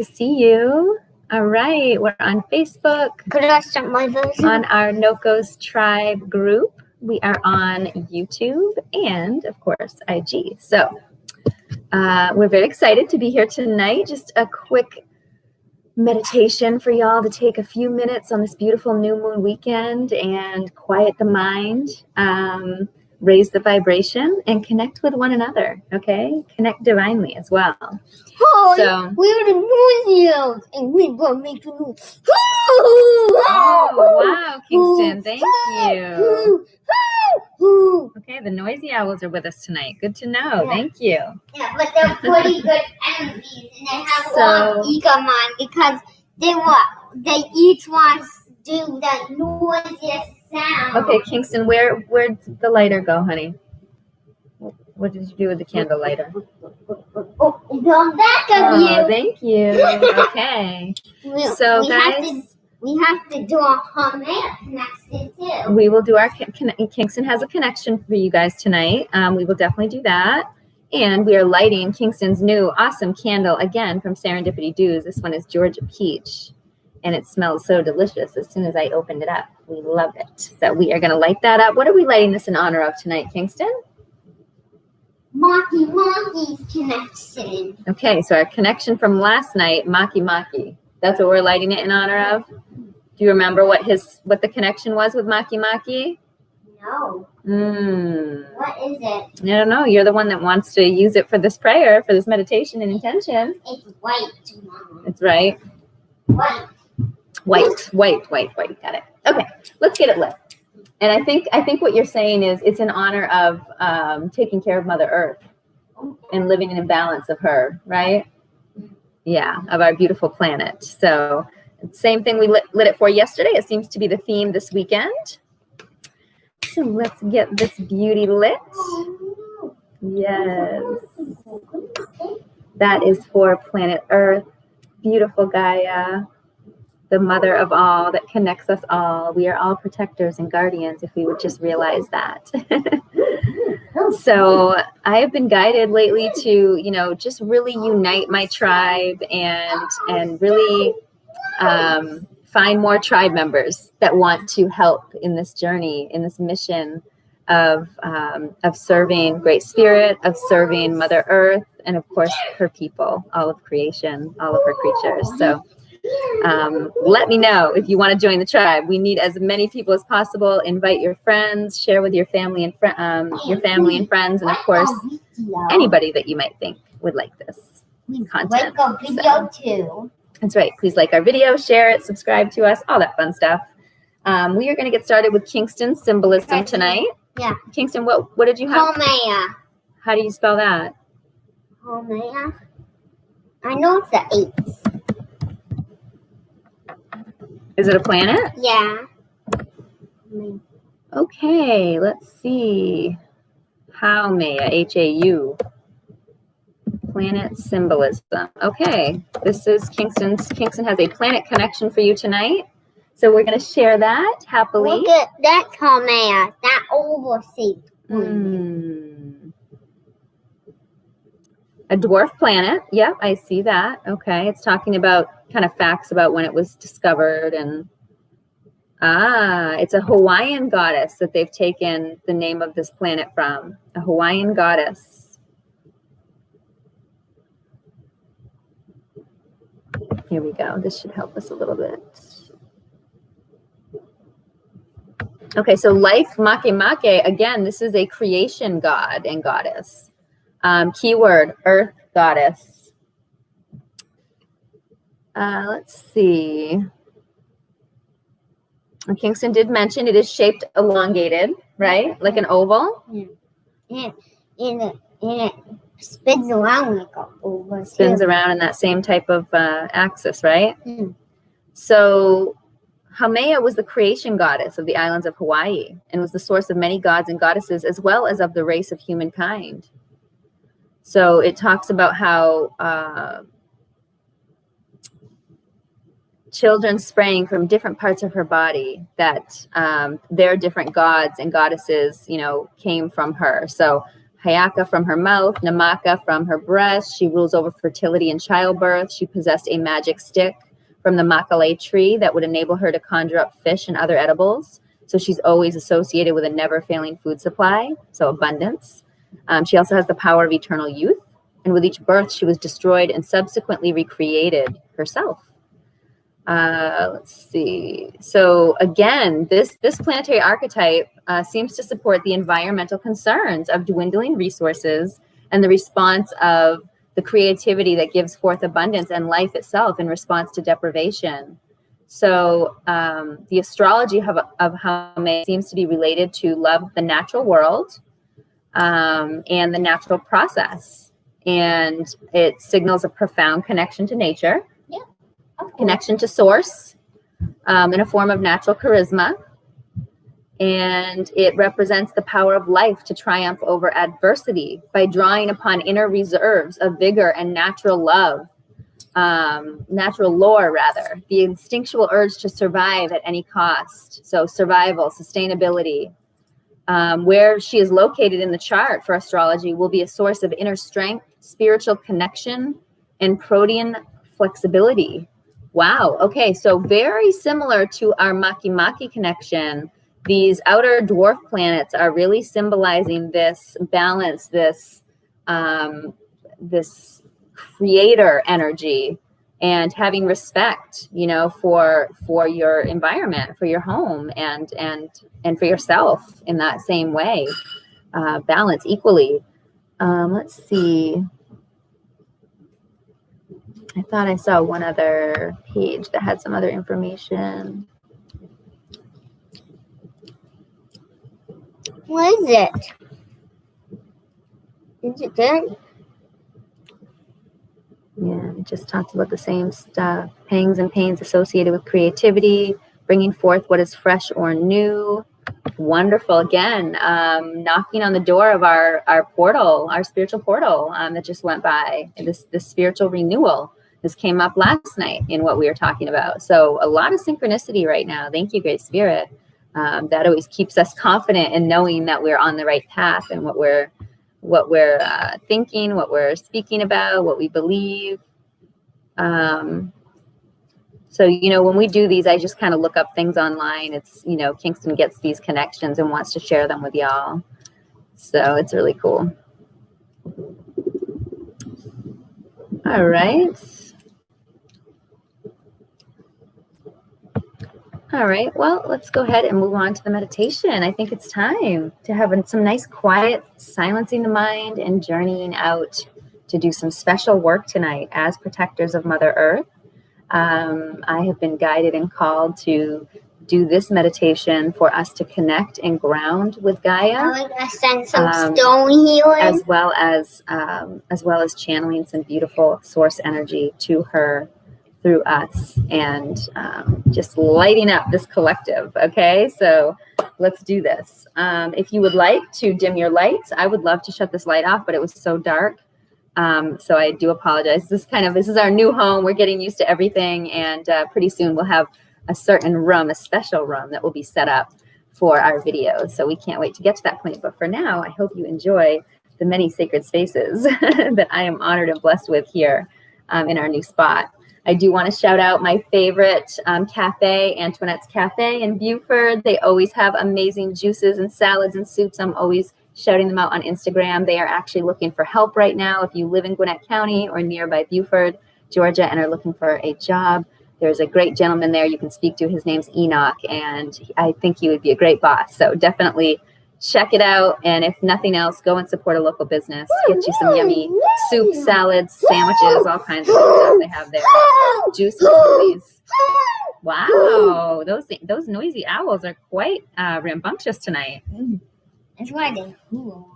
to see you. All right, we're on Facebook. Could I start my version? On our Noko's Tribe group. We are on YouTube and, of course, IG. So we're very excited to be here tonight. Just a quick meditation for y'all to take a few minutes on this beautiful new moon weekend and quiet the mind, raise the vibration, and connect with one another, okay? Connect divinely as well. Oh, So, we're the museum, and we will make a noise. oh, wow, Kingston, thank you. Okay, the noisy owls are with us tonight. Good to know. Yeah. Thank you. Yeah, but they're pretty good enemies, and they have one ego mind because they each want to do the noisiest sound. Okay, Kingston, where'd the lighter go, honey? What did you do with the candle lighter? Oh, it's on back of you. Thank you. Okay. So, guys, we have to do a Hamea connection too. We will do our Kingston has a connection for you guys tonight. We will definitely do that. And we are lighting Kingston's new awesome candle again from Serendipity Dews. This one is Georgia Peach. And it smells so delicious as soon as I opened it up. We love it. So we are going to light that up. What are we lighting this in honor of tonight, Kingston? Monkey's connection. Okay, so our connection from last night, Maki. That's what we're lighting it in honor of. Do you remember what the connection was with Maki? No. What is it? I don't know. You're the one that wants to use it for this prayer, for this meditation and intention. It's white, Mama. That's right. White. Got it. Okay, let's get it lit. And I think what you're saying is it's in honor of taking care of Mother Earth and living in balance of her, right? Yeah, of our beautiful planet. So same thing we lit it for yesterday. It seems to be the theme this weekend. So let's get this beauty lit. Yes. That is for planet Earth, beautiful Gaia, the mother of all that connects us all. We are all protectors and guardians if we would just realize that. So I have been guided lately to, just really unite my tribe and really find more tribe members that want to help in this journey, in this mission of serving Great Spirit, of serving Mother Earth, and of course her people, all of creation, all of her creatures. So let me know if you want to join the tribe. We need as many people as possible. Invite your friends, share with your family and friends, and of course anybody that you might think would like this content. Like a video too. That's right. Please like our video, share it, subscribe to us, all that fun stuff. We are going to get started with Kingston symbolism tonight. Yeah. Kingston, what did you have? Hamea. How do you spell that? Hamea. I know it's the 8. Is it a planet? Yeah. Okay, let's see. Haumea, H-A-U. Planet symbolism. Okay, this is Kingston has a planet connection for you tonight. So we're going to share that happily. Look at that's Hamea, that oval shape. A dwarf planet. Yep, I see that. Okay, it's talking about kind of facts about when it was discovered. And it's a Hawaiian goddess that they've taken the name of this planet from. A Hawaiian goddess. Here we go. This should help us a little bit. Okay, so like Make, again, this is a creation god and goddess. Keyword, earth goddess. Let's see. Kingston did mention it is shaped elongated, right? Like an oval. Yeah. And it spins around like an oval. Spins around in that same type of axis, right? Mm. So Haumea was the creation goddess of the islands of Hawaii and was the source of many gods and goddesses as well as of the race of humankind. So it talks about how children sprang from different parts of her body, that their different gods and goddesses, came from her. So Hayaka from her mouth, Namaka from her breast. She rules over fertility and childbirth. She possessed a magic stick from the Makale tree that would enable her to conjure up fish and other edibles. So she's always associated with a never-failing food supply, so abundance. She also has the power of eternal youth. And with each birth, she was destroyed and subsequently recreated herself. Let's see. So again, this planetary archetype seems to support the environmental concerns of dwindling resources and the response of the creativity that gives forth abundance and life itself in response to deprivation. So the astrology of Hame seems to be related to love of the natural world and the natural process. And it signals a profound connection to nature. Connection to source in a form of natural charisma. And it represents the power of life to triumph over adversity by drawing upon inner reserves of vigor and natural love, natural lore rather, the instinctual urge to survive at any cost. So survival, sustainability. Where she is located in the chart for astrology will be a source of inner strength, spiritual connection, and protean flexibility. Wow. Okay. So very similar to our Maki connection, these outer dwarf planets are really symbolizing this balance, this creator energy, and having respect, for your environment, for your home, and for yourself in that same way. Balance equally. Let's see. I thought I saw one other page that had some other information. What is it? Is it good? Yeah, it just talks about the same stuff. Pangs and pains associated with creativity, bringing forth what is fresh or new. Wonderful. Again, knocking on the door of our portal, our spiritual portal that just went by. This spiritual renewal. This came up last night in what we were talking about. So a lot of synchronicity right now. Thank you, Great Spirit. That always keeps us confident in knowing that we're on the right path and what we're thinking, what we're speaking about, what we believe. So, when we do these, I just kind of look up things online. It's, Kingston gets these connections and wants to share them with y'all. So it's really cool. All right. All right, well, let's go ahead and move on to the meditation. I think it's time to have some nice quiet, silencing the mind and journeying out to do some special work tonight as protectors of Mother Earth. I have been guided and called to do this meditation for us to connect and ground with Gaia. I like to send some stone healing. As well as channeling some beautiful source energy to her through us and just lighting up this collective. Okay, so let's do this. If you would like to dim your lights, I would love to shut this light off, but it was so dark. So I do apologize. This is our new home. We're getting used to everything, and pretty soon we'll have a certain room, a special room that will be set up for our videos. So we can't wait to get to that point. But for now, I hope you enjoy the many sacred spaces that I am honored and blessed with here in our new spot. I do want to shout out my favorite cafe, Antoinette's Cafe in Beaufort. They always have amazing juices and salads and soups. I'm always shouting them out on Instagram. They are actually looking for help right now. If you live in Gwinnett County or nearby Beaufort, Georgia, and are looking for a job, there's a great gentleman there you can speak to. His name's Enoch, and I think he would be a great boss. So definitely check it out. And if nothing else, go and support a local business. Get you some yummy soup, salads, sandwiches, all kinds of stuff they have there. Juices, smoothies. Wow, those noisy owls are quite rambunctious tonight. That's why they cool.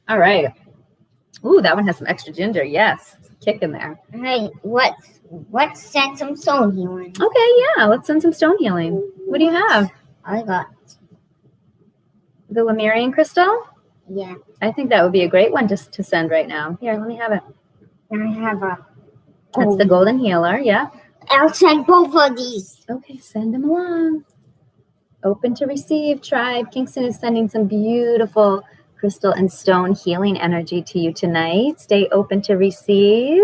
All right. Ooh, that one has some extra ginger. Yes, kick in there. Hey, let's send some stone healing. Okay, yeah, let's send some stone healing. What do you have? I got the Lemurian crystal? Yeah. I think that would be a great one just to send right now. Here, let me have it. I have That's the golden healer, yeah. I'll send both of these. Okay, send them along. Open to receive, tribe. Kingston is sending some beautiful crystal and stone healing energy to you tonight. Stay open to receive.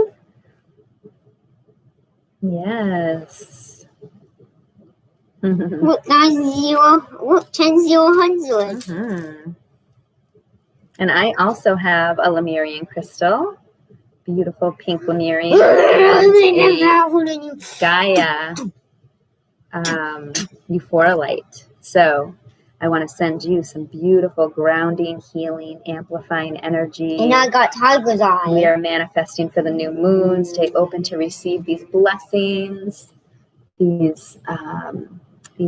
Yes. Root 9-0, root 10-0-100. Mm-hmm. And I also have a Lemurian crystal, beautiful pink Lemurian, and a Gaia Euphorolite. So I want to send you some beautiful grounding, healing, amplifying energy. And I got tiger's eye. We are manifesting for the new moon. Stay open to receive these blessings, these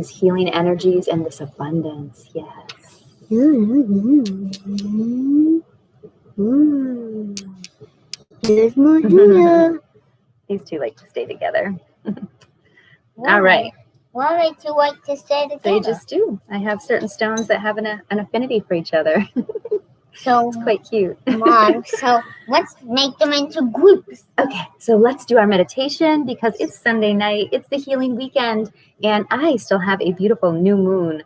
healing energies, and this abundance. Yes. There's more here. These two like to stay together. All right. Why would you like to stay together? They just do. I have certain stones that have an affinity for each other. So it's quite cute. Mom, so let's make them into groups. Okay, so let's do our meditation because it's Sunday night. It's the healing weekend, and I still have a beautiful new moon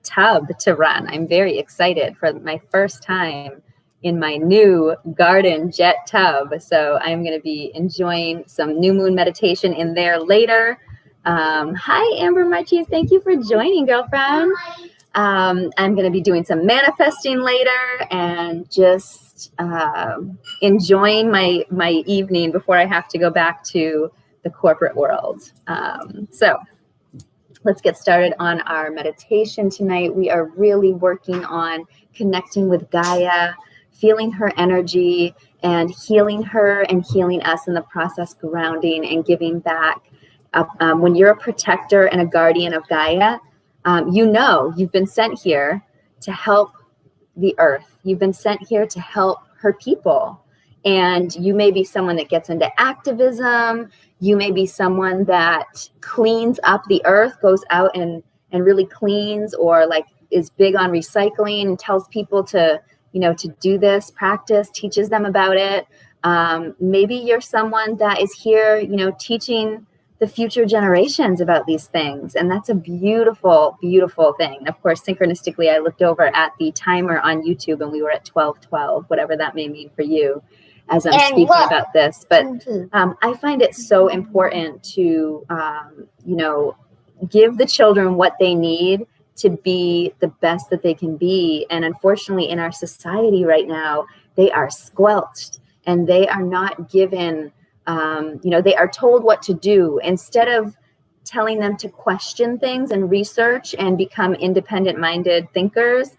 tub to run. I'm very excited for my first time in my new garden jet tub. So I'm going to be enjoying some new moon meditation in there later. Hi, Amber Marchese. Thank you for joining, girlfriend. I'm going to be doing some manifesting later and just enjoying my evening before I have to go back to the corporate world. So let's get started on our meditation tonight. We are really working on connecting with Gaia, feeling her energy and healing her and healing us in the process, grounding and giving back. When you're a protector and a guardian of Gaia, you've been sent here to help the earth. You've been sent here to help her people. And you may be someone that gets into activism. You may be someone that cleans up the earth, goes out and really cleans, or like is big on recycling and tells people to do this practice, teaches them about it. Maybe you're someone that is here, teaching the future generations about these things. And that's a beautiful, beautiful thing. Of course, synchronistically, I looked over at the timer on YouTube and we were at 12:12, whatever that may mean for you as I'm speaking about this. But I find it so important to, give the children what they need to be the best that they can be. And unfortunately, in our society right now, they are squelched and they are not given they are told what to do instead of telling them to question things and research and become independent-minded thinkers.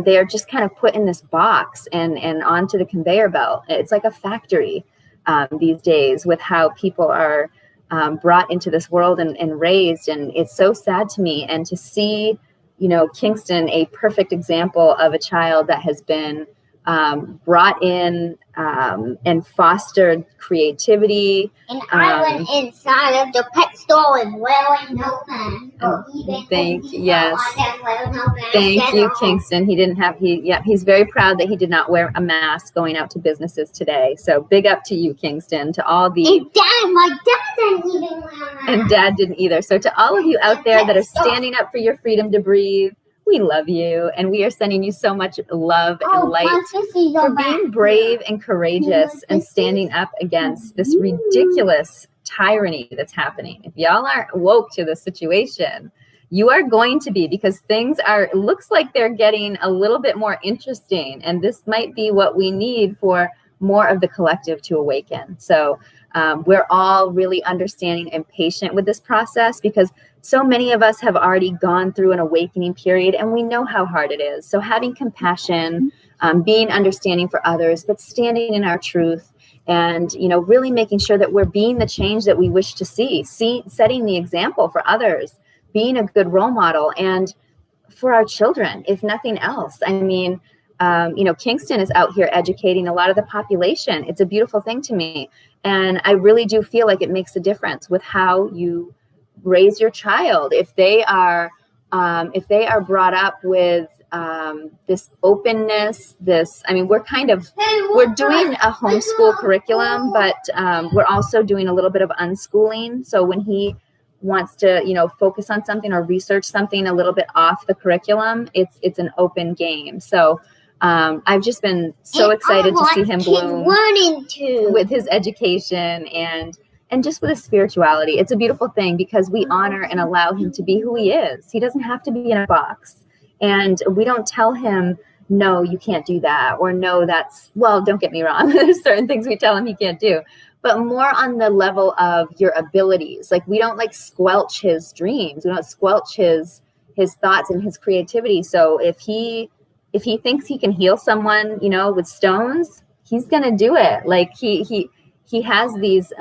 They are just kind of put in this box and onto the conveyor belt. It's like a factory these days with how people are brought into this world and raised. And it's so sad to me. And to see, Kingston, a perfect example of a child that has been brought in and fostered creability. And I went inside of the pet store and wearing no mask. Thank you, Kingston. He's very proud that he did not wear a mask going out to businesses today. So big up to you, Kingston, to all the... And my dad didn't even wear a mask. And Dad didn't either. So to all of you out there that are standing up for your freedom to breathe, we love you, and we are sending you so much love and light for being brave and courageous and standing up against this ridiculous tyranny that's happening. If y'all aren't woke to the situation, you are going to be, because things looks like they're getting a little bit more interesting, and this might be what we need for more of the collective to awaken. So we're all really understanding and patient with this process, because so many of us have already gone through an awakening period and we know how hard it is. So having compassion, being understanding for others, but standing in our truth and, really making sure that we're being the change that we wish to see, setting the example for others, being a good role model, and for our children, if nothing else. I mean, Kingston is out here educating a lot of the population. It's a beautiful thing to me. And I really do feel like it makes a difference with how you raise your child. If they are brought up with this openness, we're doing a homeschool curriculum, but we're also doing a little bit of unschooling. So when he wants to, focus on something or research something a little bit off the curriculum, it's an open game. So I've just been so excited to see him bloom with his education and just with his spirituality. It's a beautiful thing because we honor and allow him to be who he is. He doesn't have to be in a box. And we don't tell him, no, you can't do that. Or no, well, don't get me wrong. There's certain things we tell him he can't do. But more on the level of your abilities. Like, we don't like squelch his dreams. We don't squelch his thoughts and his creativity. So if he thinks he can heal someone, with stones, he's going to do it. Like, he has these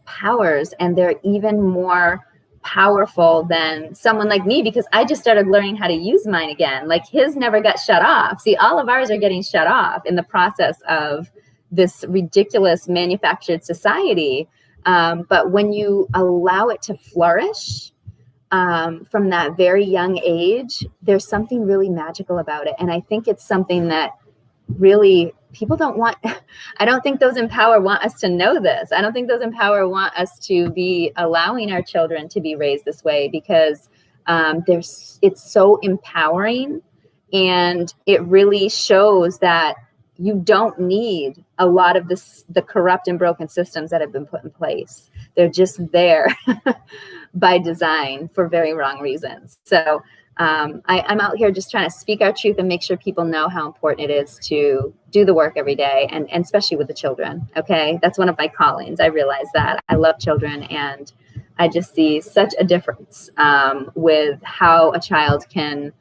powers, and they're even more powerful than someone like me, because I just started learning how to use mine again. Like, his never got shut off. See, all of ours are getting shut off in the process of this ridiculous manufactured society. But when you allow it to flourish from that very young age, there's something really magical about it. And I think it's something that really people don't want. I don't think those in power want us to know this. I don't think those in power want us to be allowing our children to be raised this way, because it's so empowering, and it really shows that you don't need a lot of the corrupt and broken systems that have been put in place. They're just there by design for very wrong reasons. So I'm out here just trying to speak our truth and make sure people know how important it is to do the work every day, and especially with the children. Okay, that's one of my callings. I realize that I love children, and I just see such a difference with how a child can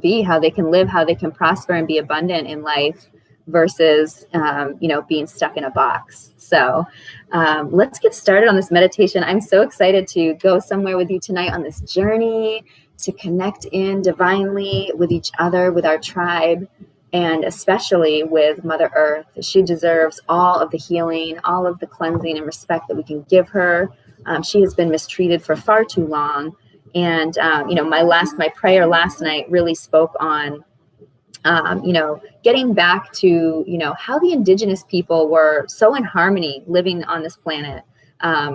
be, how they can live, how they can prosper and be abundant in life versus being stuck in a box. So let's get started on this meditation. I'm so excited to go somewhere with you tonight on this journey, to connect in divinely with each other, with our tribe, and especially with Mother Earth. She deserves all of the healing, all of the cleansing and respect that we can give her. She has been mistreated for far too long. And, my prayer last night really spoke on, getting back to, how the indigenous people were so in harmony living on this planet,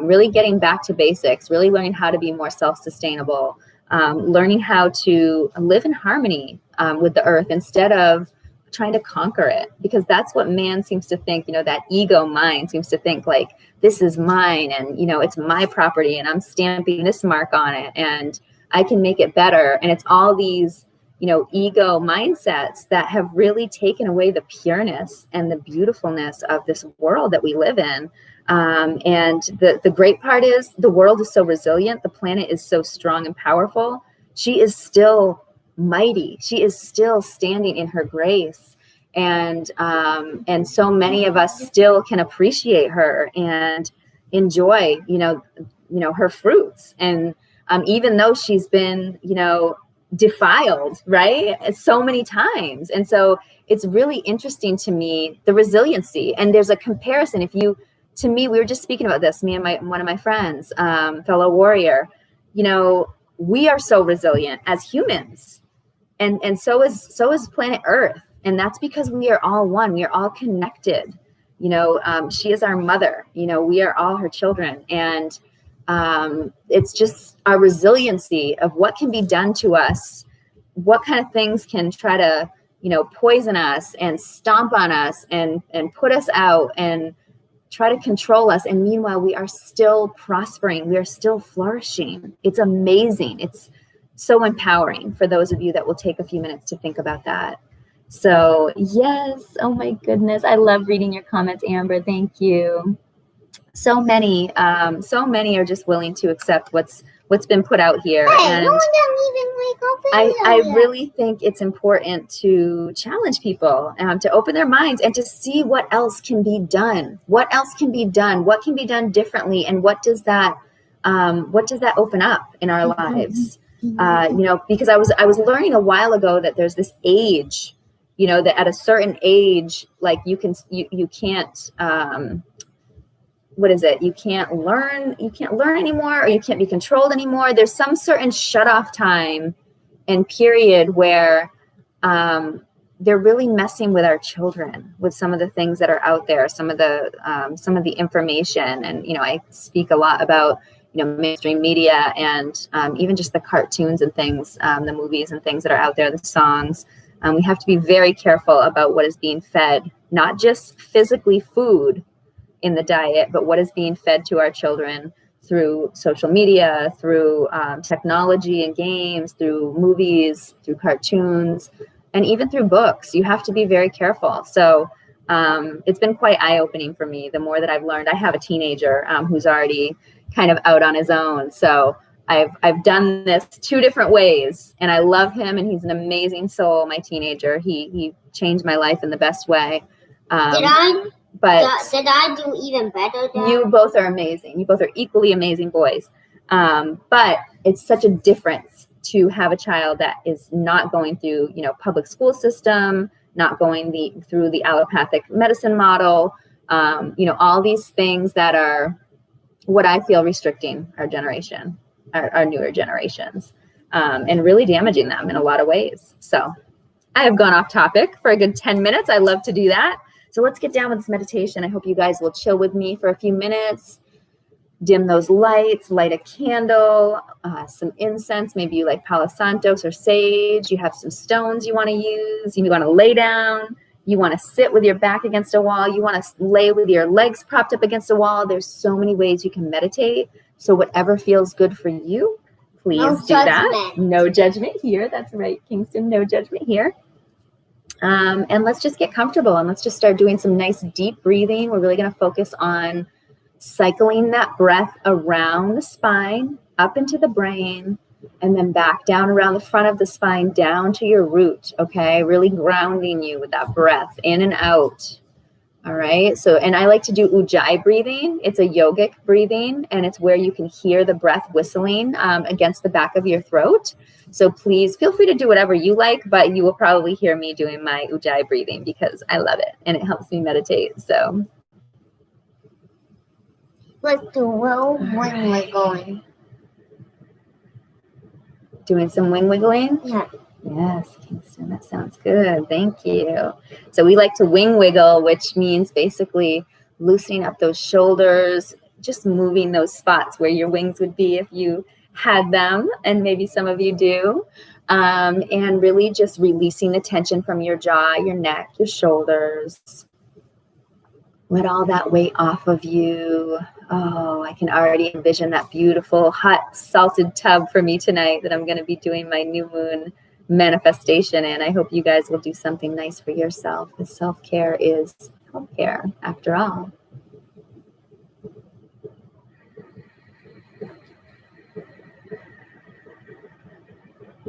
really getting back to basics, really learning how to be more self-sustainable, learning how to live in harmony with the earth instead of trying to conquer it, because that's what man seems to think. That ego mind seems to think like, this is mine, and it's my property, and I'm stamping this mark on it, and I can make it better. And it's all these ego mindsets that have really taken away the pureness and the beautifulness of this world that we live in. And the great part is the world is so resilient. The planet is so strong and powerful. She is still mighty. She is still standing in her grace. And so many of us still can appreciate her and enjoy, her fruits. And even though she's been, defiled, right, so many times. And so it's really interesting to me, the resiliency. And there's a comparison. To me, we were just speaking about this, me and one of my friends, fellow warrior, we are so resilient as humans. And so is planet Earth. And that's because we are all one. We are all connected. She is our mother. We are all her children. And it's just our resiliency of what can be done to us, what kind of things can try to, poison us and stomp on us and put us out and try to control us. And meanwhile, we are still prospering. We are still flourishing. It's amazing. It's so empowering for those of you that will take a few minutes to think about that. So yes, oh my goodness. I love reading your comments, Amber. Thank you. So many are just willing to accept what's been put out here. Hey, and no one doesn't even wake up I really think it's important to challenge people, to open their minds and to see what else can be done. What else can be done? What can be done differently? And what does that open up in our lives? Because I was learning a while ago that there's this age, that at a certain age, like you can't, what is it? You can't learn anymore, or you can't be controlled anymore. There's some certain shut off time and period where they're really messing with our children, with some of the things that are out there, some of the information. And, I speak a lot about, mainstream media and even just the cartoons and things, the movies and things that are out there, the songs. We have to be very careful about what is being fed, not just physically food in the diet, but what is being fed to our children through social media, through technology and games, through movies, through cartoons, and even through books. You have to be very careful. So it's been quite eye-opening for me the more that I've learned. I have a teenager who's already kind of out on his own. So I've done this 2 different ways, and I love him, and he's an amazing soul, my teenager. He changed my life in the best way. Did I do even better than you? Both are amazing. You both are equally amazing boys. But it's such a difference to have a child that is not going through, public school system, not going through the allopathic medicine model, all these things that are what I feel restricting our generation, our newer generations, and really damaging them in a lot of ways. So I have gone off topic for a good 10 minutes. I love to do that. So let's get down with this meditation. I hope you guys will chill with me for a few minutes, dim those lights, light a candle, some incense. Maybe you like Palo Santos or sage. You have some stones you want to use. You want to lay down. You want to sit with your back against a wall. You want to lay with your legs propped up against a wall. There's so many ways you can meditate. So whatever feels good for you, please do that. No judgment here. That's right, Kingston. No judgment here. And let's just get comfortable, and let's just start doing some nice deep breathing. We're really going to focus on cycling that breath around the spine, up into the brain, and then back down around the front of the spine, down to your root, okay? Really grounding you with that breath in and out, all right? So, and I like to do Ujjayi breathing. It's a yogic breathing, and it's where you can hear the breath whistling against the back of your throat. So please feel free to do whatever you like, but you will probably hear me doing my Ujjayi breathing because I love it, and it helps me meditate, so. Let's do wing wiggling. Doing some wing wiggling? Yeah. Yes, Kingston, that sounds good. Thank you. So we like to wing wiggle, which means basically loosening up those shoulders, just moving those spots where your wings would be if you had them, and maybe some of you do, and really just releasing the tension from your jaw, your neck, your shoulders. Let all that weight off of you. Oh, I can already envision that beautiful, hot, salted tub for me tonight that I'm going to be doing my new moon manifestation in. I hope you guys will do something nice for yourself, because self-care is healthcare after all.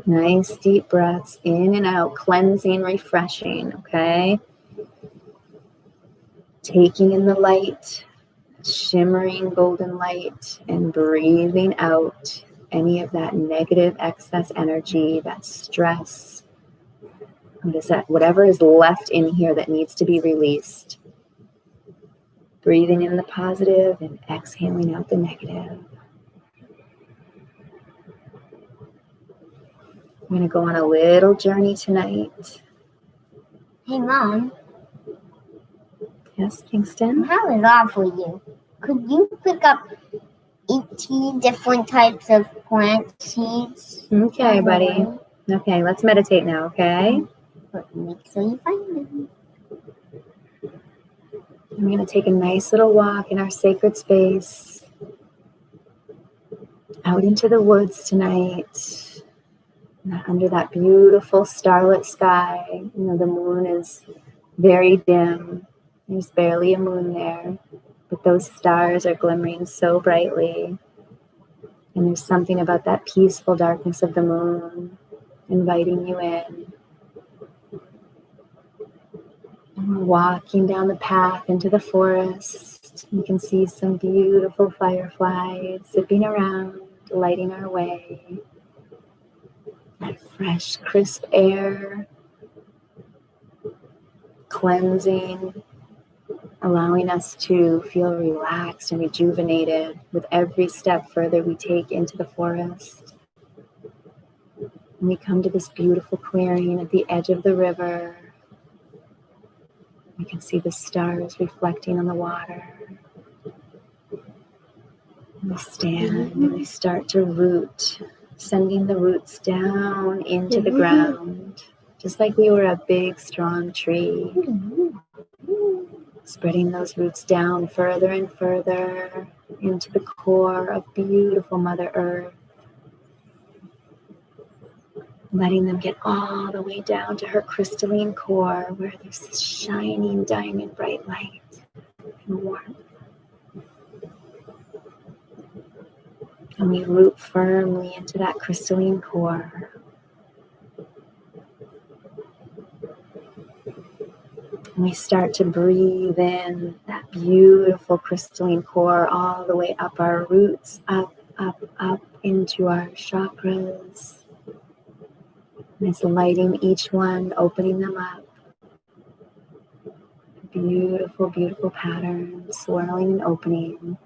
Nice deep breaths in and out, cleansing, refreshing, okay? Taking in the light, shimmering golden light, and breathing out any of that negative excess energy, that stress. What is that? Whatever is left in here that needs to be released. Breathing in the positive and exhaling out the negative. I'm going to go on a little journey tonight. Hey, Mom. Yes, Kingston? How is that for you? Could you pick up 18 different types of plant seeds? Okay, buddy. Okay, let's meditate now, okay? But make sure you find them. I'm going to take a nice little walk in our sacred space. Out into the woods tonight. Under that beautiful starlit sky. You know, the moon is very dim. There's barely a moon there, but those stars are glimmering so brightly. And there's something about that peaceful darkness of the moon inviting you in. And we're walking down the path into the forest. You can see some beautiful fireflies zipping around, lighting our way. That fresh, crisp air, cleansing, allowing us to feel relaxed and rejuvenated with every step further we take into the forest. And we come to this beautiful clearing at the edge of the river. We can see the stars reflecting on the water. We stand and we start to root, sending the roots down into the ground just like we were a big, strong tree, spreading those roots down further and further into the core of beautiful Mother Earth, letting them get all the way down to her crystalline core where there's this shining diamond bright light and warmth. And we root firmly into that crystalline core. And we start to breathe in that beautiful crystalline core all the way up our roots, up into our chakras. And it's lighting each one, opening them up. Beautiful, beautiful pattern, swirling and opening.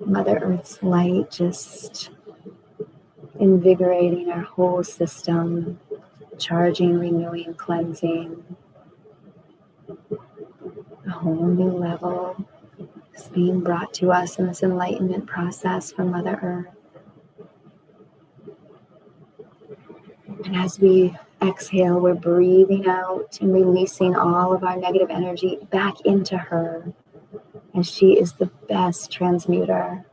Mother Earth's light just invigorating our whole system, charging, renewing, cleansing. A whole new level is being brought to us in this enlightenment process from Mother Earth. And as we exhale, we're breathing out and releasing all of our negative energy back into her, as she is the best transmuter.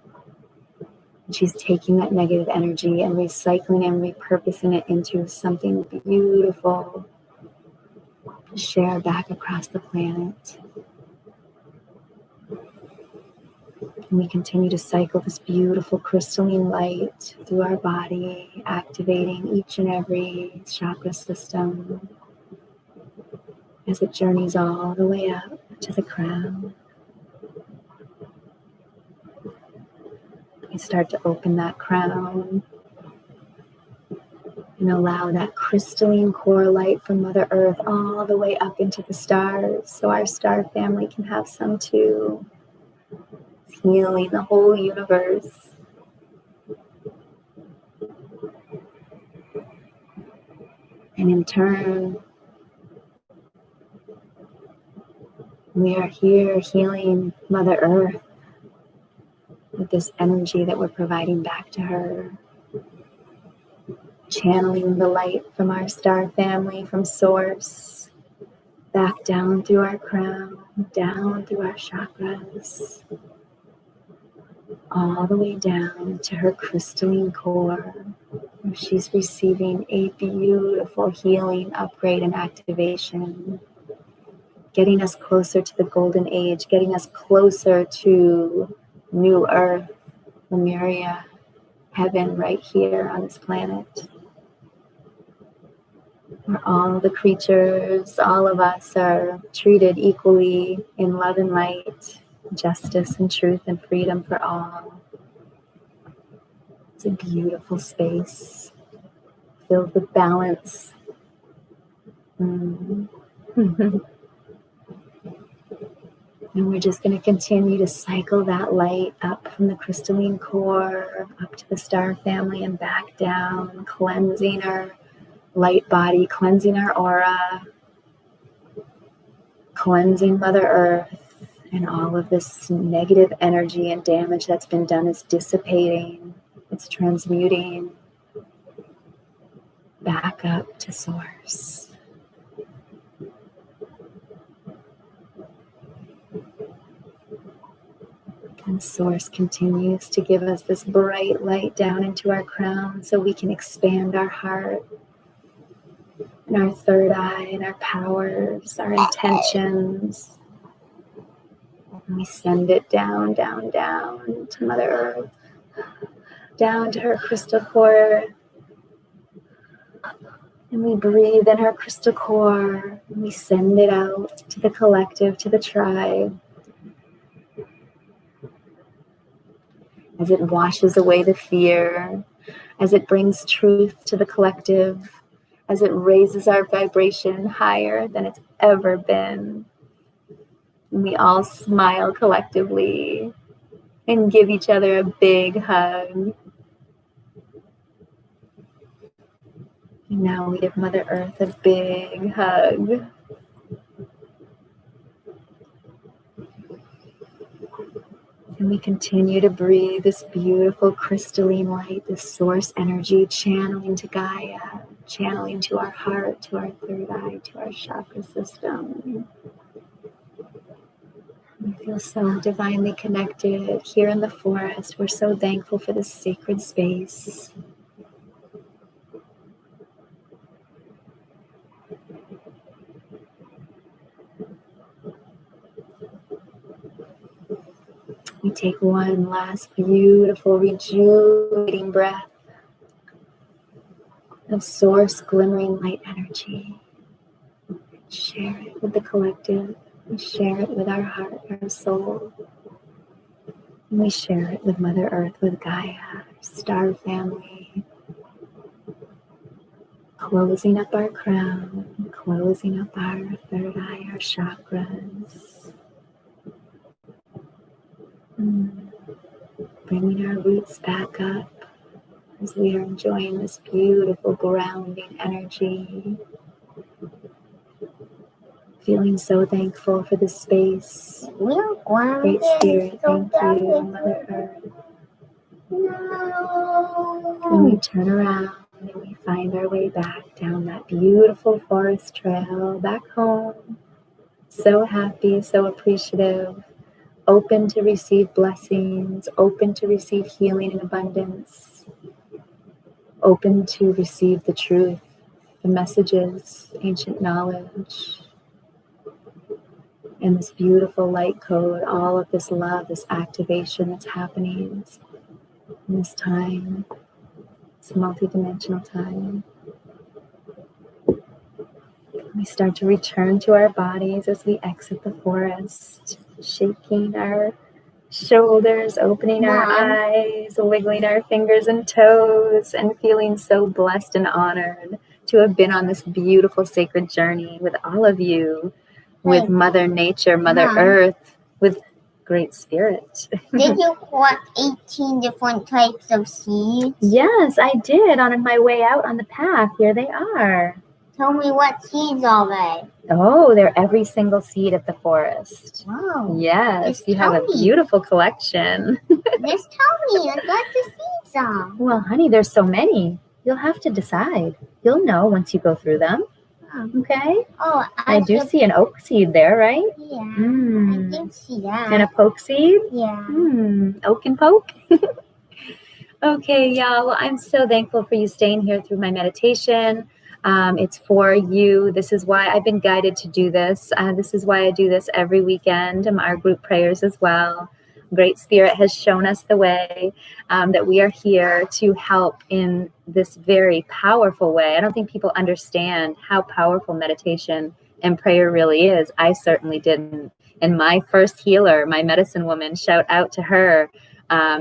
She's taking that negative energy and recycling and repurposing it into something beautiful to share back across the planet. And we continue to cycle this beautiful crystalline light through our body, activating each and every chakra system as it journeys all the way up to the crown. We start to open that crown and allow that crystalline core light from Mother Earth all the way up into the stars so our star family can have some too. It's healing the whole universe. And in turn, we are here healing Mother Earth with this energy that we're providing back to her, channeling the light from our star family, from Source, back down through our crown, down through our chakras, all the way down to her crystalline core, where she's receiving a beautiful healing upgrade and activation, getting us closer to the golden age, getting us closer to New Earth, Lemuria, heaven right here on this planet, where all the creatures, all of us are treated equally in love and light, justice and truth and freedom for all. It's a beautiful space filled with balance. And we're just going to continue to cycle that light up from the crystalline core, up to the star family and back down, cleansing our light body, cleansing our aura, cleansing Mother Earth, and all of this negative energy and damage that's been done is dissipating. It's transmuting back up to Source. And Source continues to give us this bright light down into our crown so we can expand our heart and our third eye and our powers, our intentions. And we send it down, down, down to Mother Earth, down to her crystal core. And we breathe in her crystal core and we send it out to the collective, to the tribe. As it washes away the fear, as it brings truth to the collective, as it raises our vibration higher than it's ever been. And we all smile collectively and give each other a big hug. And now we give Mother Earth a big hug. And we continue to breathe this beautiful crystalline light, this source energy channeling to Gaia, channeling to our heart, to our third eye, to our chakra system. We feel so divinely connected here in the forest. We're so thankful for this sacred space. We take one last beautiful, rejuvenating breath of source glimmering light energy. Share it with the collective. We share it with our heart, our soul. And we share it with Mother Earth, with Gaia, our star family. Closing up our crown, closing up our third eye, our chakras. Bringing our roots back up as we are enjoying this beautiful grounding energy. Feeling so thankful for this space. We're grounded. Great Spirit, So thank you, grounded. Mother Earth. No. And we turn around and we find our way back down that beautiful forest trail, back home. So happy, so appreciative, open to receive blessings, open to receive healing and abundance, open to receive the truth, the messages, ancient knowledge, and this beautiful light code, all of this love, this activation that's happening in this time, this multidimensional time. We start to return to our bodies as we exit the forest, shaking our shoulders, opening our eyes, wiggling our fingers and toes, and feeling so blessed and honored to have been on this beautiful sacred journey with all of you, with Mother Nature, Mother Earth, with Great Spirit. Did you collect 18 different types of seeds? Yes, I did on my way out on the path. Here they are. Tell me what seeds are they? Oh, they're every single seed of the forest. Wow. Yes, Just you have a tell me. beautiful collection. Just tell me what the seeds are. Well, honey, there's so many. You'll have to decide. You'll know once you go through them. Okay? Oh, I do see an oak seed there, right? Yeah, I did see that. And a poke seed? Yeah. Oak and poke? Okay, y'all. Well, I'm so thankful for you staying here through my meditation. It's for you. This is why I've been guided to do this. This is why I do this every weekend. Our group prayers as well. Great Spirit has shown us the way, that we are here to help in this very powerful way. I don't think people understand how powerful meditation and prayer really is. I certainly didn't. And my first healer, my medicine woman, shout out to her.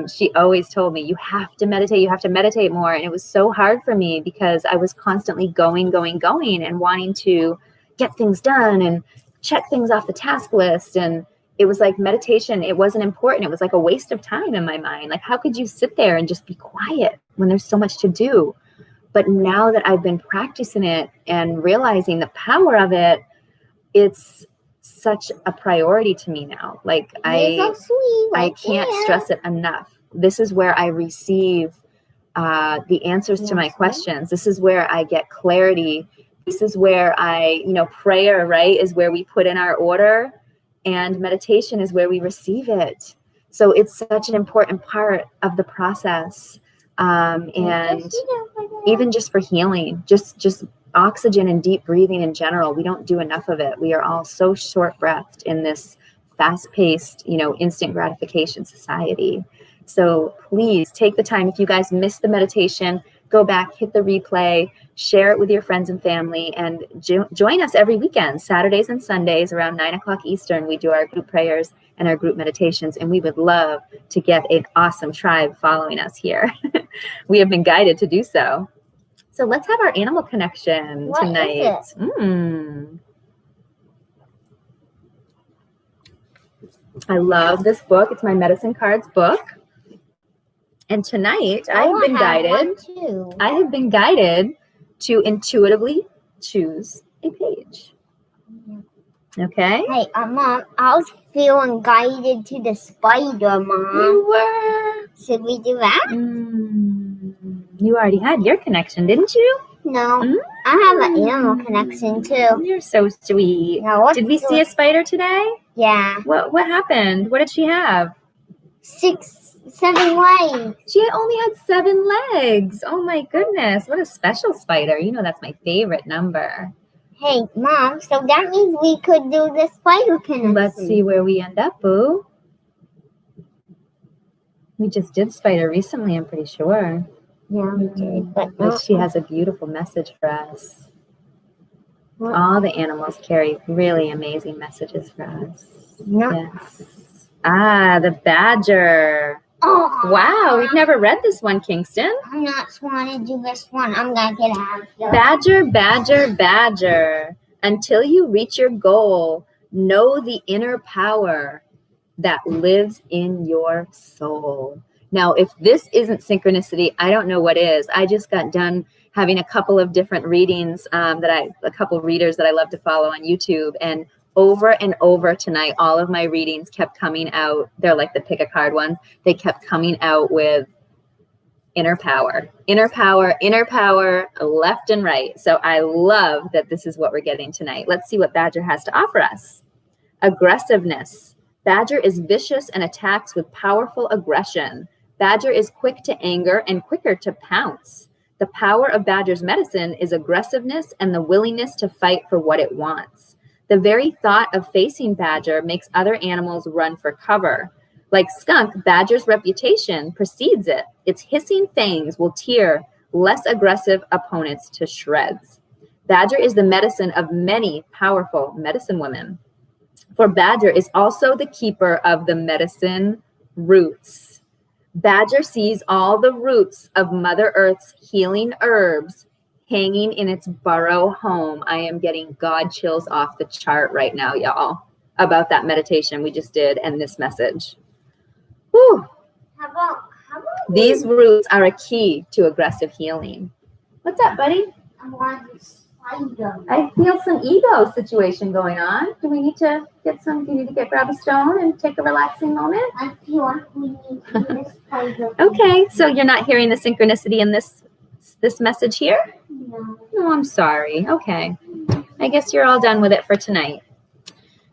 She always told me, you have to meditate more. And it was so hard for me because I was constantly going and wanting to get things done and check things off the task list. And it was like meditation, it wasn't important. It was like a waste of time in my mind. Like, how could you sit there and just be quiet when there's so much to do? But now that I've been practicing it and realizing the power of it, it's such a priority to me now. Like, I can't stress it enough. This is where I receive the answers to my questions. This is where I get clarity. This is where prayer, right, is where we put in our order, and meditation is where we receive it. So it's such an important part of the process. And even just for healing, just oxygen and deep breathing in general, we don't do enough of it. We are all so short-breathed in this fast-paced, instant gratification society. So please take the time. If you guys missed the meditation, go back, hit the replay, share it with your friends and family, and join us every weekend, Saturdays and Sundays around 9:00 Eastern. We do our group prayers and our group meditations, and we would love to get an awesome tribe following us here. We have been guided to do so. So let's have our animal connection tonight. What is it? I love this book. It's my medicine cards book. And tonight I have been guided to intuitively choose a page. Okay? Hey, Mom, I was feeling guided to the spider, Mom. You were. Should we do that? You already had your connection, didn't you? No, I have an animal connection too. You're so sweet. Now, Did we see a spider today? Yeah. What happened? What did she have? 6, 7 legs. She only had 7 legs. Oh my goodness. What a special spider. You know that's my favorite number. Hey, Mom, so that means we could do the spider connection. Let's see where we end up, Boo. We just did spider recently, I'm pretty sure. Yeah, we did. But she has a beautiful message for us. What? All the animals carry really amazing messages for us. No. Yes. The badger. Oh, Wow, we've never read this one, Kingston. I'm not want to do this one. I'm going to get out of here. Badger, badger, badger. Until you reach your goal, know the inner power that lives in your soul. Now, if this isn't synchronicity, I don't know what is. I just got done having a couple of different readings a couple of readers that I love to follow on YouTube, and over and over tonight, all of my readings kept coming out. They're like the pick a card ones. They kept coming out with inner power, inner power, inner power, left and right. So I love that this is what we're getting tonight. Let's see what Badger has to offer us. Aggressiveness. Badger is vicious and attacks with powerful aggression. Badger is quick to anger and quicker to pounce. The power of Badger's medicine is aggressiveness and the willingness to fight for what it wants. The very thought of facing Badger makes other animals run for cover. Like Skunk, Badger's reputation precedes it. Its hissing fangs will tear less aggressive opponents to shreds. Badger is the medicine of many powerful medicine women. For Badger is also the keeper of the medicine roots. Badger sees all the roots of Mother Earth's healing herbs hanging in its burrow home. I am getting God chills off the chart right now, y'all, about that meditation we just did and this message. Whew. How about These roots are a key to aggressive healing. What's up, buddy? I want the spider. I feel some ego situation going on. Do we need to grab a stone and take a relaxing moment? I feel like we need to do the spider. Okay, so you're not hearing the synchronicity in this message here? No. No, I'm sorry. Okay. I guess you're all done with it for tonight.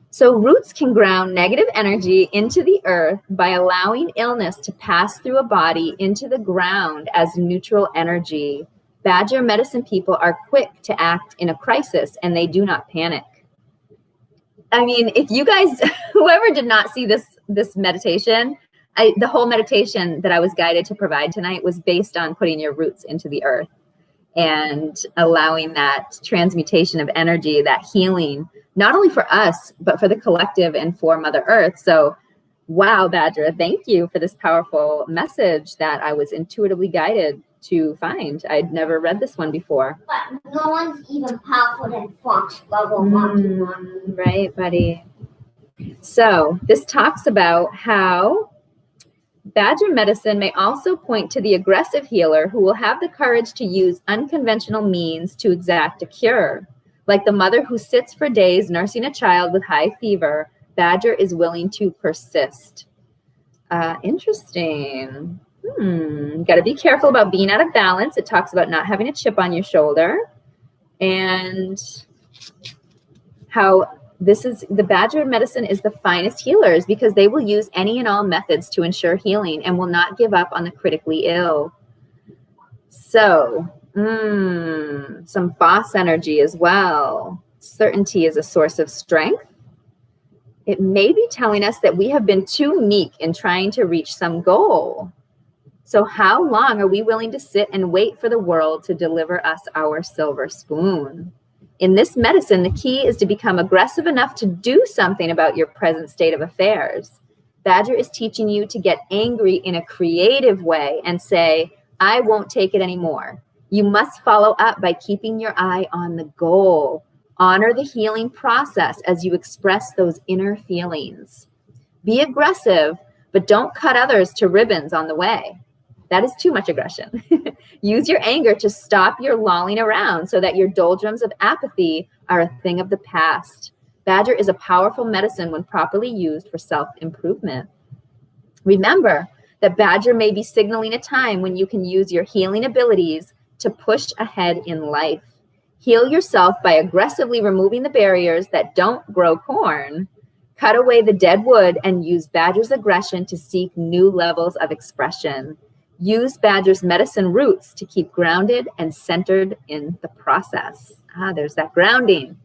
So roots can ground negative energy into the earth by allowing illness to pass through a body into the ground as neutral energy. Badger medicine people are quick to act in a crisis and they do not panic. I mean, if you guys, whoever did not see this meditation, the whole meditation that I was guided to provide tonight was based on putting your roots into the earth and allowing that transmutation of energy, that healing, not only for us, but for the collective and for Mother Earth. So, wow, Badger, thank you for this powerful message that I was intuitively guided to find. I'd never read this one before. But no one's even powerful than Fox Bubble. Right, buddy. So this talks about how Badger medicine may also point to the aggressive healer who will have the courage to use unconventional means to exact a cure. Like the mother who sits for days nursing a child with high fever, Badger is willing to persist. Interesting. Got to be careful about being out of balance. It talks about not having a chip on your shoulder and how the Badger medicine is the finest healers because they will use any and all methods to ensure healing and will not give up on the critically ill. So, some boss energy as well. Certainty is a source of strength. It may be telling us that we have been too meek in trying to reach some goal. So how long are we willing to sit and wait for the world to deliver us our silver spoon? In this medicine, the key is to become aggressive enough to do something about your present state of affairs. Badger is teaching you to get angry in a creative way and say, I won't take it anymore. You must follow up by keeping your eye on the goal. Honor the healing process as you express those inner feelings. Be aggressive, but don't cut others to ribbons on the way. That is too much aggression. Use your anger to stop your lolling around so that your doldrums of apathy are a thing of the past. Badger is a powerful medicine when properly used for self-improvement. Remember that Badger may be signaling a time when you can use your healing abilities to push ahead in life. Heal yourself by aggressively removing the barriers that don't grow corn. Cut away the dead wood and use Badger's aggression to seek new levels of expression. Use Badger's medicine roots to keep grounded and centered in the process. There's that grounding.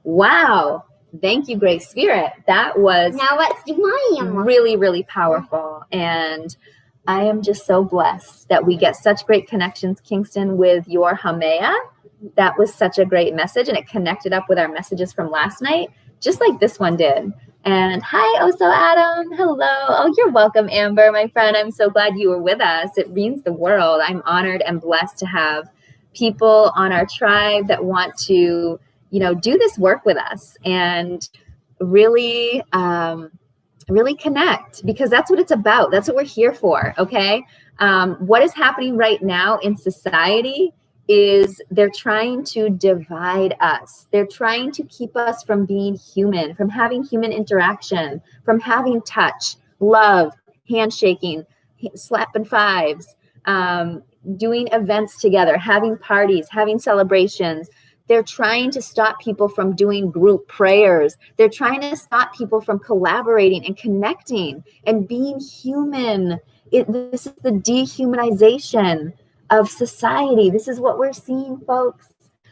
Wow. Thank you, Great Spirit. That was now let's do my really, really powerful. And I am just so blessed that we get such great connections, Kingston, with your Haumea. That was such a great message, and it connected up with our messages from last night, just like this one did. And hi, Oso Adam. Hello. Oh, you're welcome, Amber, my friend. I'm so glad you were with us. It means the world. I'm honored and blessed to have people on our tribe that want to, do this work with us and really, really connect, because that's what it's about. That's what we're here for. Okay. What is happening right now in society is they're trying to divide us. They're trying to keep us from being human, from having human interaction, from having touch, love, handshaking, slapping fives, doing events together, having parties, having celebrations. They're trying to stop people from doing group prayers. They're trying to stop people from collaborating and connecting and being human. This is the dehumanization of society. This is what we're seeing, folks.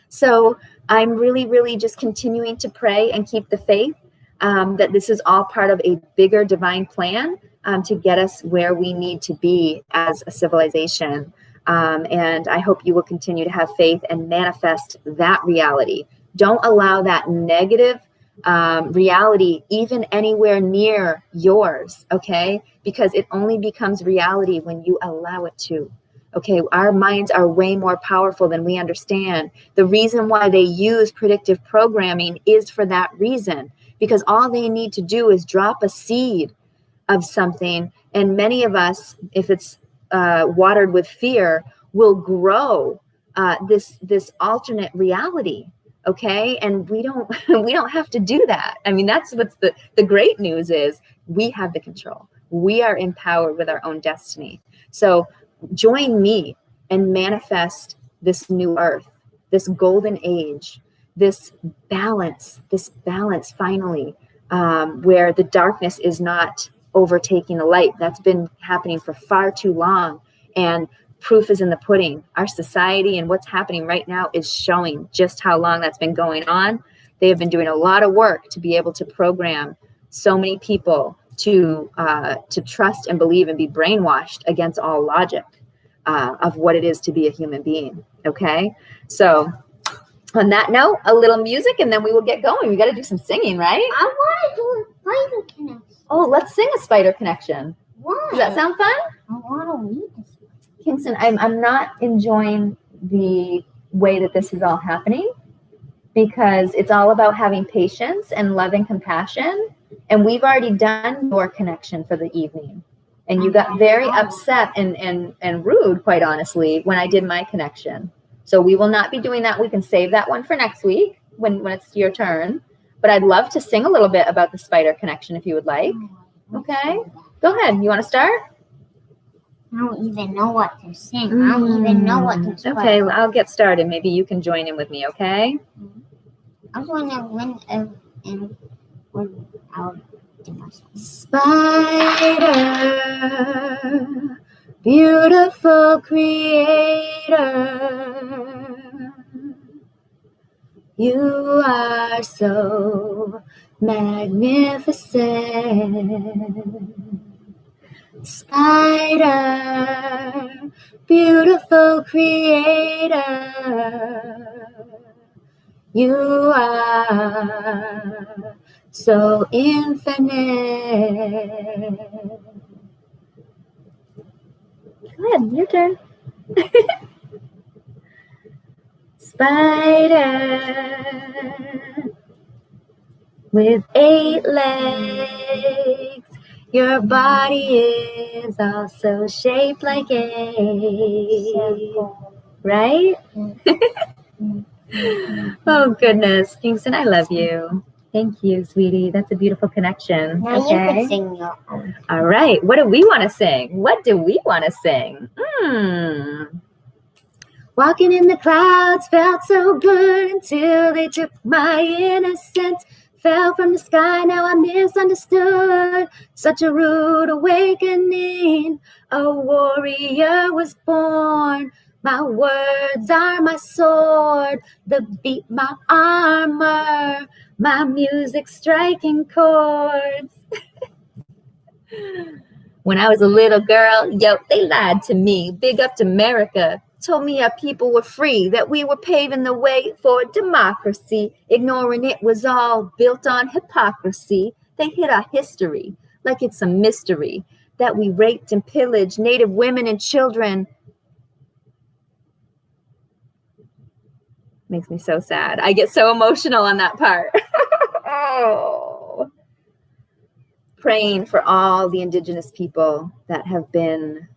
So I'm really, really just continuing to pray and keep the faith that this is all part of a bigger divine plan to get us where we need to be as a civilization. And I hope you will continue to have faith and manifest that reality. Don't allow that negative reality even anywhere near yours, okay? Because it only becomes reality when you allow it to. Okay, our minds are way more powerful than we understand. The reason why they use predictive programming is for that reason, because all they need to do is drop a seed of something, and many of us, if it's watered with fear, will grow this alternate reality. Okay, and we don't have to do that. I mean, that's what's the great news is we have the control. We are empowered with our own destiny. So join me and manifest this new earth, this golden age, this balance finally, where the darkness is not overtaking the light. That's been happening for far too long. And proof is in the pudding. Our society and what's happening right now is showing just how long that's been going on. They have been doing a lot of work to be able to program so many people to trust and believe and be brainwashed against all logic of what it is to be a human being. Okay, so on that note, a little music and then we will get going. We got to do some singing, right? I want to do a spider connection. Oh, let's sing a spider connection. Why? Does that sound fun? I want to read this. Kingston, I'm not enjoying the way that this is all happening, because it's all about having patience and love and compassion. And we've already done your connection for the evening. And you got very upset and rude, quite honestly, when I did my connection. So we will not be doing that. We can save that one for next week when it's your turn. But I'd love to sing a little bit about the spider connection if you would like. Okay? Go ahead. You want to start? I don't even know what to sing. I don't even know what to sing. Okay, well, I'll get started. Maybe you can join in with me, okay? I want to win and I'll do my song. Spider, beautiful creator, you are so magnificent. Spider, beautiful creator, you are so infinite. Go ahead, your turn. Spider with 8 legs, your body is also shaped like a, right? Oh, goodness. Kingston, I love you. Thank you, sweetie. That's a beautiful connection. Now you can sing your own. All right. What do we want to sing? What do we want to sing? Walking in the clouds felt so good until they took my innocence. Fell from the sky, now I misunderstood. Such a rude awakening. A warrior was born. My words are my sword. The beat, my armor. My music striking chords. When I was a little girl, they lied to me. Big up to America. Told me our people were free, that we were paving the way for democracy. Ignoring it was all built on hypocrisy. They hid our history like it's a mystery, that we raped and pillaged Native women and children. Makes me so sad. I get so emotional on that part. Oh. Praying for all the Indigenous people that have been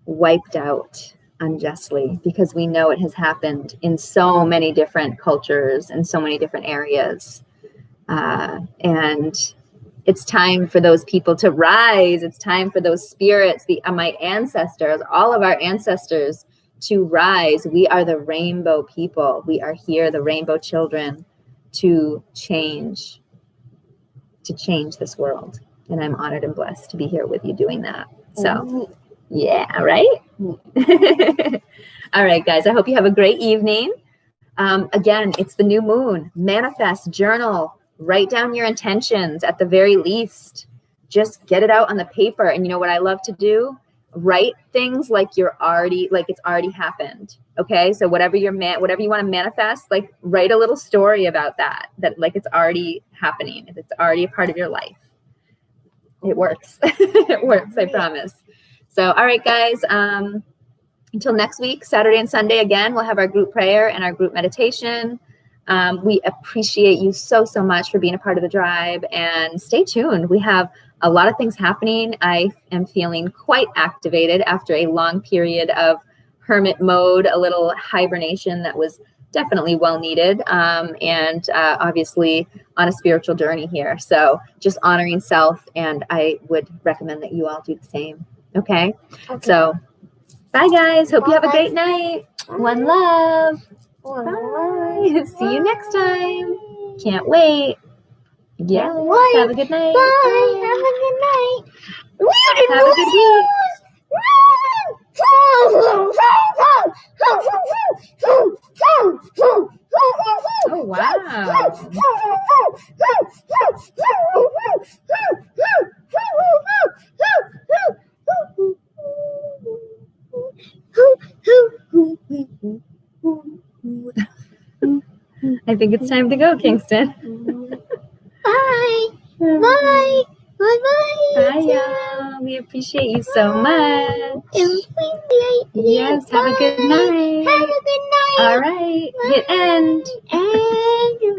wiped out unjustly, because we know it has happened in so many different cultures and so many different areas. And it's time for those people to rise. It's time for those spirits, my ancestors, all of our ancestors, to rise. We are the rainbow people. We are here, the rainbow children, to change this world. And I'm honored and blessed to be here with you doing that. So, yeah, right? All right, guys, I hope you have a great evening. Again, it's the new moon. Manifest, journal, write down your intentions at the very least. Just get it out on the paper. And you know what I love to do? Write things like it's already happened. Okay, so whatever you want to manifest, like write a little story about that like it's already happening. If it's already a part of your life. It works. It works, I promise. So, all right, guys, until next week, Saturday and Sunday, again, we'll have our group prayer and our group meditation. We appreciate you so much for being a part of the tribe, and stay tuned. We have a lot of things happening. I am feeling quite activated after a long period of hermit mode, a little hibernation that was definitely well needed, and obviously on a spiritual journey here. So just honoring self, and I would recommend that you all do the same. Okay. So bye, guys. Hope you have a great night. One love. Bye. See you next time. Can't wait. Yeah. Have a good night. Bye. Have a good night. Have a good week. Oh, wow. I think it's time to go, Kingston. Bye. Bye. Bye-bye. Bye, y'all. We appreciate you so much. Yes, have a good night. Have a good night. All right, hit end. And